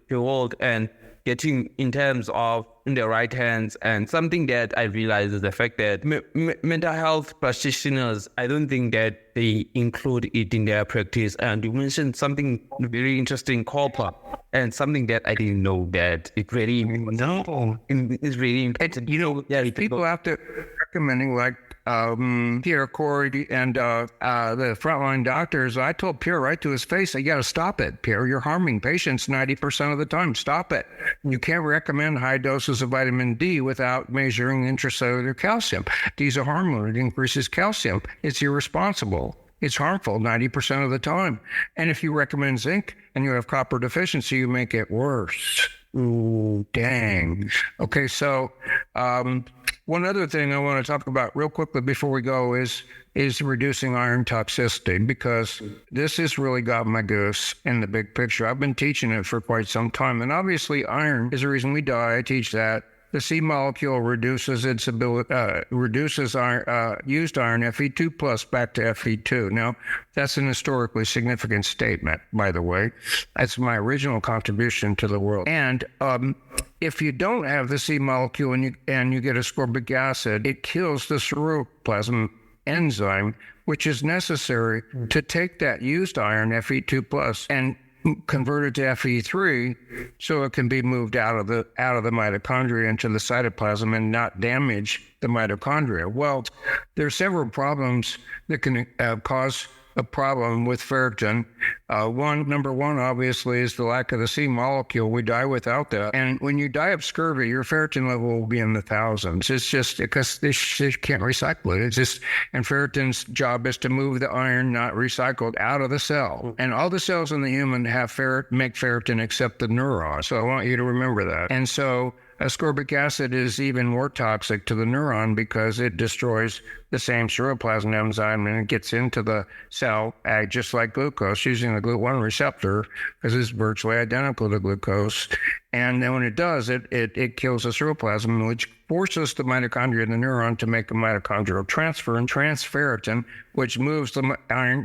the world and getting in terms of in the right hands. And something that I realize is the fact that mental health practitioners, I don't think that they include it in their practice. And you mentioned something very interesting, COPA, and something that I didn't know that it really is really important. People have to recommending like Pierre Corey and the frontline doctors. I told Pierre right to his face, "You got to stop it, Pierre. You're harming patients 90% of the time. Stop it. You can't recommend high doses of vitamin D without measuring intracellular calcium. D's a hormone. It increases calcium. It's irresponsible. It's harmful 90% of the time. And if you recommend zinc and you have copper deficiency, you make it worse." Ooh, dang. Okay, so one other thing I want to talk about real quickly before we go is reducing iron toxicity, because this has really got my goose in the big picture. I've been teaching it for quite some time, and obviously iron is the reason we die. I teach that. The C molecule reduces its ability, reduces iron, used iron Fe2 plus back to Fe2. Now, that's an historically significant statement, by the way. That's my original contribution to the world. And if you don't have the C molecule and you get ascorbic acid, it kills the ceruloplasmin enzyme, which is necessary to take that used iron Fe2 plus and convert it to Fe3 so it can be moved out of the mitochondria into the cytoplasm and not damage the mitochondria. Well, there are several problems that can cause a problem with ferritin. Number one, obviously, is the lack of the C molecule. We die without that. And when you die of scurvy, your ferritin level will be in the thousands. It's just because they can't recycle it. It's just, and ferritin's job is to move the iron not recycled out of the cell. And all the cells in the human make ferritin except the neuron. So I want you to remember that. And so ascorbic acid is even more toxic to the neuron because it destroys the same ceruloplasmin enzyme and it gets into the cell just like glucose, using the GLUT1 receptor because it's virtually identical to glucose. And then when it does, it kills the ceruloplasmin, which forces the mitochondria in the neuron to make a mitochondrial transfer and transferritin, which moves the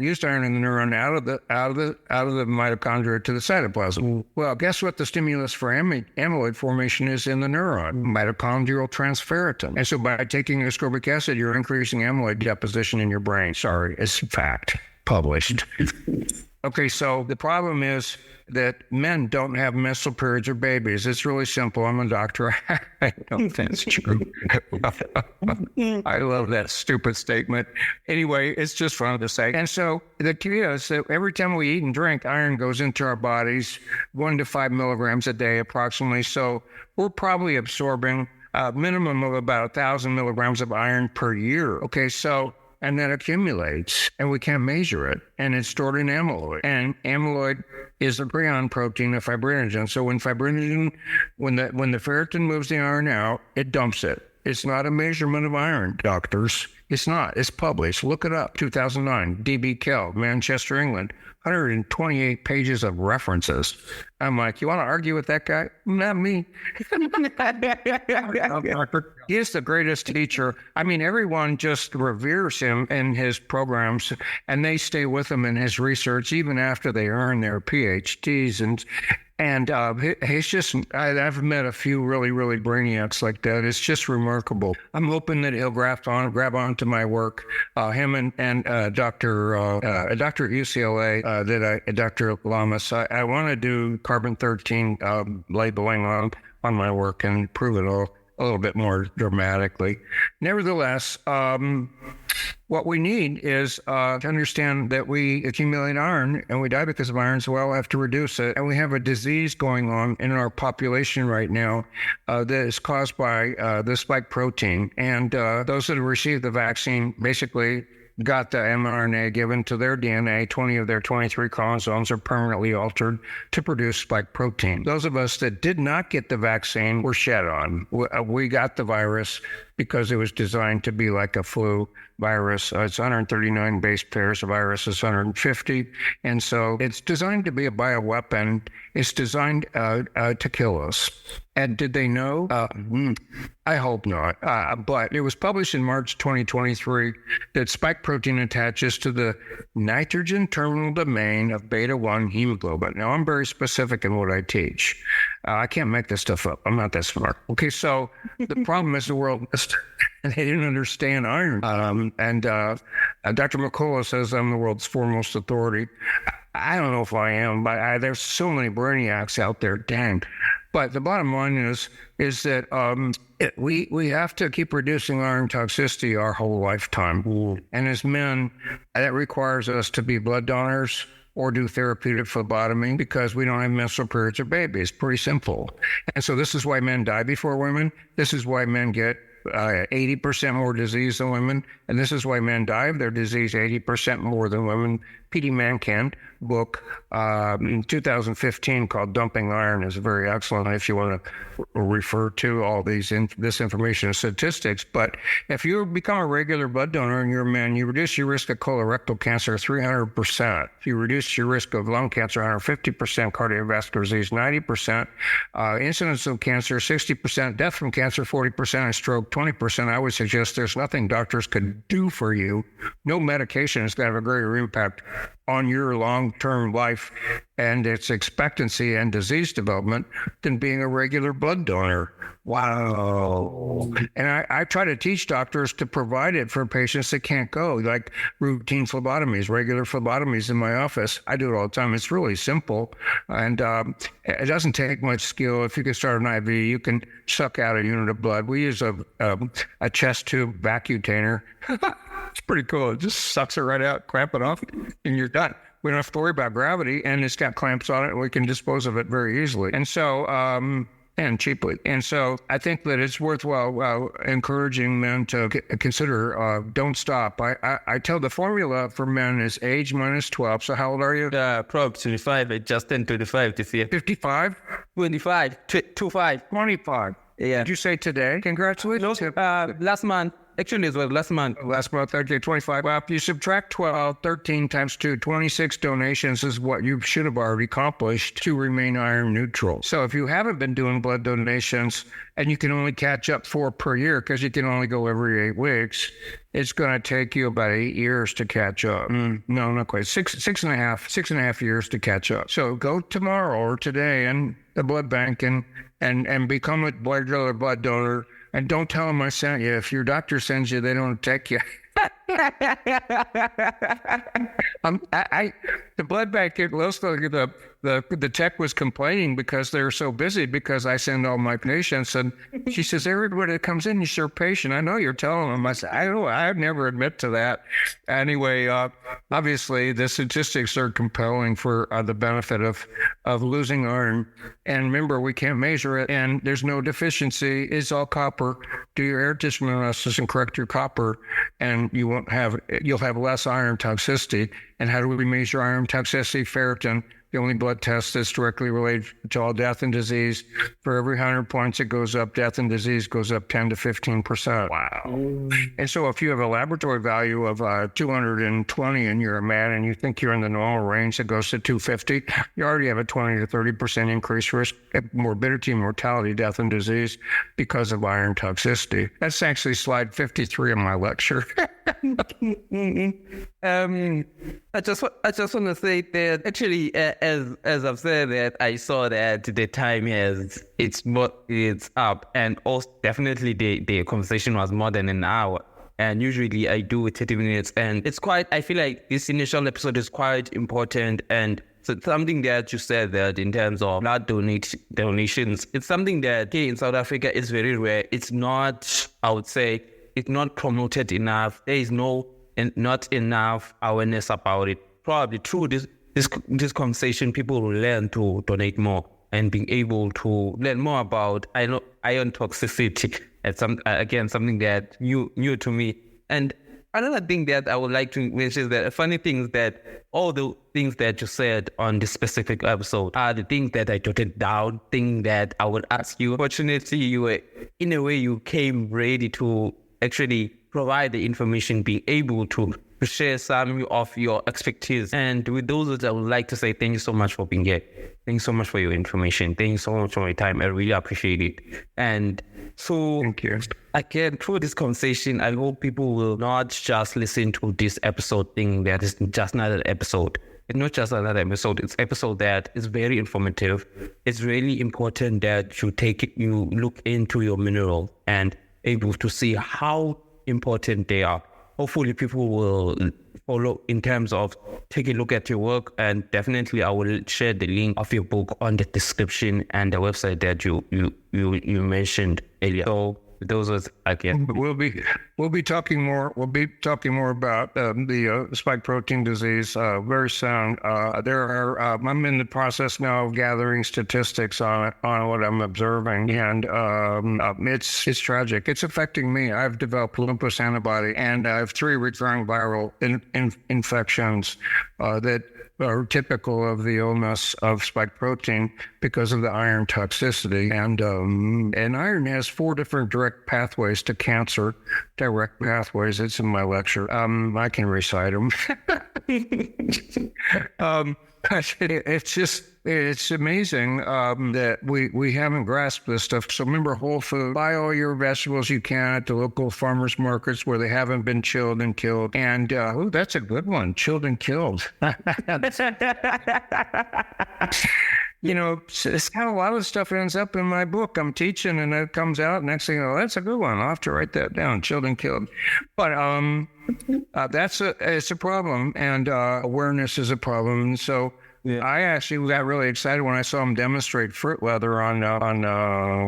used iron in the neuron out of the mitochondria to the cytoplasm. Well, guess what the stimulus for amyloid formation is in the neuron? Mitochondrial transferritin. And so by taking ascorbic acid, you're increasing amyloid deposition in your brain. Sorry, it's fact. Published. Okay, so the problem is that men don't have menstrual periods or babies. It's really simple. I'm a doctor. I know that's true. I love that stupid statement. Anyway, it's just fun to say. And so the key is that every time we eat and drink, iron goes into our bodies 1 to 5 milligrams a day approximately. So we're probably absorbing a minimum of about 1,000 milligrams of iron per year. Okay, so and that accumulates, and we can't measure it, and it's stored in amyloid. And amyloid is a prion protein of fibrinogen. So when the ferritin moves the iron out, it dumps it. It's not a measurement of iron, doctors. It's not. It's published. Look it up. 2009, D.B. Kell, Manchester, England. 128 pages of references. I'm like, you want to argue with that guy? Not me. He is the greatest teacher. I mean, everyone just reveres him in his programs, and they stay with him in his research even after they earn their PhDs. And he's just, I've met a few really, really brainiacs like that. It's just remarkable. I'm hoping that he'll grab onto my work. Him and Dr. at UCLA, Dr. Lamas. I want to do carbon-13 labeling on my work and prove it all a little bit more dramatically. Nevertheless, what we need is to understand that we accumulate iron and we die because of iron, so we'll have to reduce it. And we have a disease going on in our population right now that is caused by the spike protein. And those that have received the vaccine basically got the mRNA given to their DNA. 20 of their 23 chromosomes are permanently altered to produce spike protein. Those of us that did not get the vaccine were shed on. We got the virus because it was designed to be like a flu virus. It's 139 base pairs. The virus is 150. And so it's designed to be a bioweapon. It's designed to kill us. And did they know? I hope not. But it was published in March 2023 that spike protein attaches to the nitrogen terminal domain of beta-1 hemoglobin. Now, I'm very specific in what I teach. I can't make this stuff up. I'm not that smart. Okay, so the problem is the world missed. And they didn't understand iron. Dr. McCullough says I'm the world's foremost authority. I don't know if I am, but there's so many brainiacs out there. Dang. But the bottom line is that we have to keep reducing iron toxicity our whole lifetime. And as men, that requires us to be blood donors or do therapeutic phlebotomy because we don't have menstrual periods or babies. Pretty simple. And so this is why men die before women. This is why men get 80% more disease than women. And this is why men die of their disease 80% more than women. P.D. Mankin book in 2015 called Dumping Iron is very excellent if you want to refer to all this information and statistics. But if you become a regular blood donor and you're a man, you reduce your risk of colorectal cancer 300%. You reduce your risk of lung cancer 150%, cardiovascular disease 90%, incidence of cancer 60%, death from cancer 40%, and stroke 20%. I would suggest there's nothing doctors could do for you. No medication is going to have a greater impact on your long-term life and its expectancy and disease development than being a regular blood donor. Wow. And I try to teach doctors to provide it for patients that can't go, like routine phlebotomies, regular phlebotomies in my office. I do it all the time. It's really simple. And it doesn't take much skill. If you can start an IV, you can suck out a unit of blood. We use a chest tube vacutainer. It's pretty cool. It just sucks it right out, clamp it off, and you're done. We don't have to worry about gravity, and it's got clamps on it, and we can dispose of it very easily. And so, and cheaply. And so I think that it's worthwhile encouraging men to consider don't stop. I tell the formula for men is age minus 12. So how old are you? Probably 25. I just turned 25 this year. 55? 25. 25. 25. Yeah. Did you say today? Congratulations. No, last month. Actually, it was last month. Last month, okay, 25. Well, if you subtract 12, 13 times 2, 26 donations is what you should have already accomplished to remain iron neutral. So if you haven't been doing blood donations and you can only catch up 4 per year because you can only go every 8 weeks, it's going to take you about 8 years to catch up. No, not quite. Six and a half years to catch up. So go tomorrow or today in the blood bank and become a regular blood donor. And don't tell them I sent you. If your doctor sends you, they don't take you. The blood bank, the tech was complaining because they were so busy because I send all my patients. And she says, everybody that comes in, you're your patient. I know you're telling them. I said, I'd never admit to that. Anyway, obviously, the statistics are compelling for the benefit of losing iron. And remember, we can't measure it. And there's no deficiency. It's all copper. Do your air tissue analysis and correct your copper. And you'll have less iron toxicity. And how do we measure iron toxicity? Ferritin, the only blood test that's directly related to all death and disease. For every 100 points it goes up, death and disease goes up 10 to 15%. Wow. And so if you have a laboratory value of 220 and you're a man and you think you're in the normal range that goes to 250, you already have a 20 to 30% increased risk of morbidity, mortality, death, and disease because of iron toxicity. That's actually slide 53 of my lecture. I just want to say that actually, as I've said that, I saw that the time it's up, and also definitely the conversation was more than an hour. And usually I do 30 minutes, and I feel like this initial episode is quite important. And so something that you said that in terms of blood donations, it's something that here in South Africa is very rare. It's not, I would say, it's not promoted enough. There is not enough awareness about it. Probably through this conversation, people will learn to donate more and being able to learn more about iron toxicity. It's something that new to me. And another thing that I would like to mention is that a funny thing is that all the things that you said on this specific episode are the things that I jotted down, things that I would ask you. Fortunately, you came ready to actually provide the information, being able to share some of your expertise. And with those, I would like to say thank you so much for being here. Thank you so much for your information. Thank you so much for your time. I really appreciate it. And so, thank you. Again, through this conversation, I hope people will not just listen to this episode thing that is just another episode. it's not just another episode. It's episode that is very informative. It's really important that you look into your mineral and able to see how important they are. Hopefully people will follow in terms of take a look at your work, and definitely I will share the link of your book on the description and the website that you mentioned earlier. So those are again. We'll be talking more. We'll be talking more about the spike protein disease very soon. I'm in the process now of gathering statistics on what I'm observing, and it's tragic. It's affecting me. I've developed lupus antibody, and I have 3 recurring viral infections that are typical of the illness of spike protein because of the iron toxicity. And iron has 4 different direct pathways to cancer. Direct pathways. It's in my lecture. I can recite them. It's amazing that we haven't grasped this stuff. So remember, whole food. Buy all your vegetables you can at the local farmers markets where they haven't been chilled and killed. And that's a good one. Chilled and killed. It's how a lot of stuff ends up in my book. I'm teaching and it comes out. Next thing you know, that's a good one. I'll have to write that down. Chilled and killed. But it's a problem, and awareness is a problem. And so I actually got really excited when I saw him demonstrate fruit leather on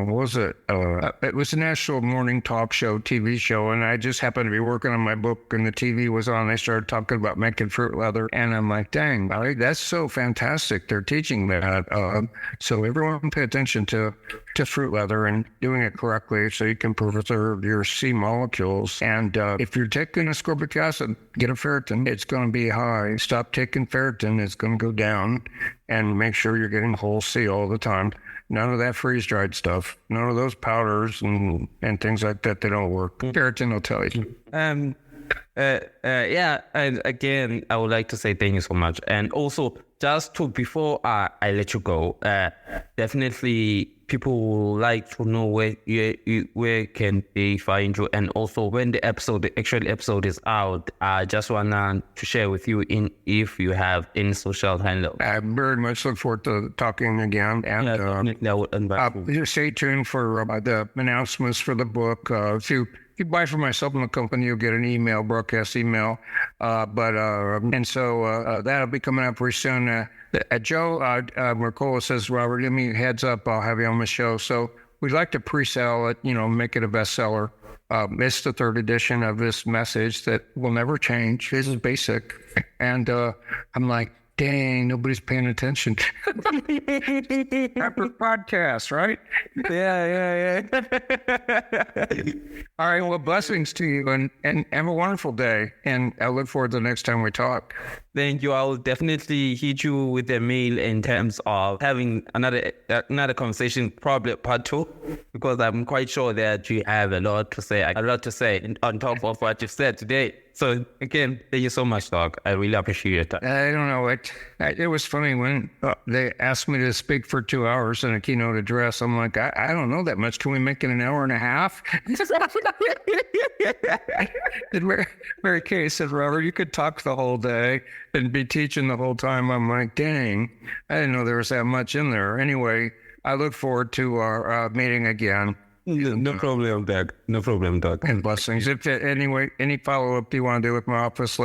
what was it? It was a national morning talk show, TV show, and I just happened to be working on my book, and the TV was on. They started talking about making fruit leather, and I'm like, dang, that's so fantastic. They're teaching that. So everyone pay attention to fruit leather and doing it correctly so you can preserve your C molecules. And if you're taking ascorbic acid, get a ferritin. It's going to be high. Stop taking ferritin. It's going to go down. And make sure you're getting whole C all the time. None of that freeze-dried stuff. None of those powders and things like that. They don't work. Ferritin will tell you. And again, I would like to say thank you so much. And also, before I let you go, definitely people would like to know where can they find you, and also when the actual episode is out. I just wanna to share with you if you have any social handle. I very much look forward to talking again, and definitely I would invite you. Stay tuned for the announcements for the book. If you buy from my supplement company, you'll get an broadcast email. And so that'll be coming up very soon. Joe Mercola says, Robert, give me a heads up. I'll have you on the show. So we'd like to pre-sell it, make it a bestseller. It's the 3rd edition of this message that will never change. This is basic. And I'm like, dang, nobody's paying attention. After podcast, right? Yeah. All right, well, blessings to you, and have a wonderful day. And I look forward to the next time we talk. Thank you. I will definitely hit you with a mail in terms of having another conversation, probably part 2, because I'm quite sure that you have a lot to say on top of what you've said today. So again, thank you so much, Doc. I really appreciate your time. I don't know. It was funny when they asked me to speak for 2 hours in a keynote address. I'm like, I don't know that much. Can we make it an hour and a half? And Mary Kay said, Robert, you could talk the whole day and be teaching the whole time. I'm like, dang, I didn't know there was that much in there. Anyway, I look forward to our meeting again. No problem, Doc. No problem, Doc. And blessings. If any follow-up you want to do with my office,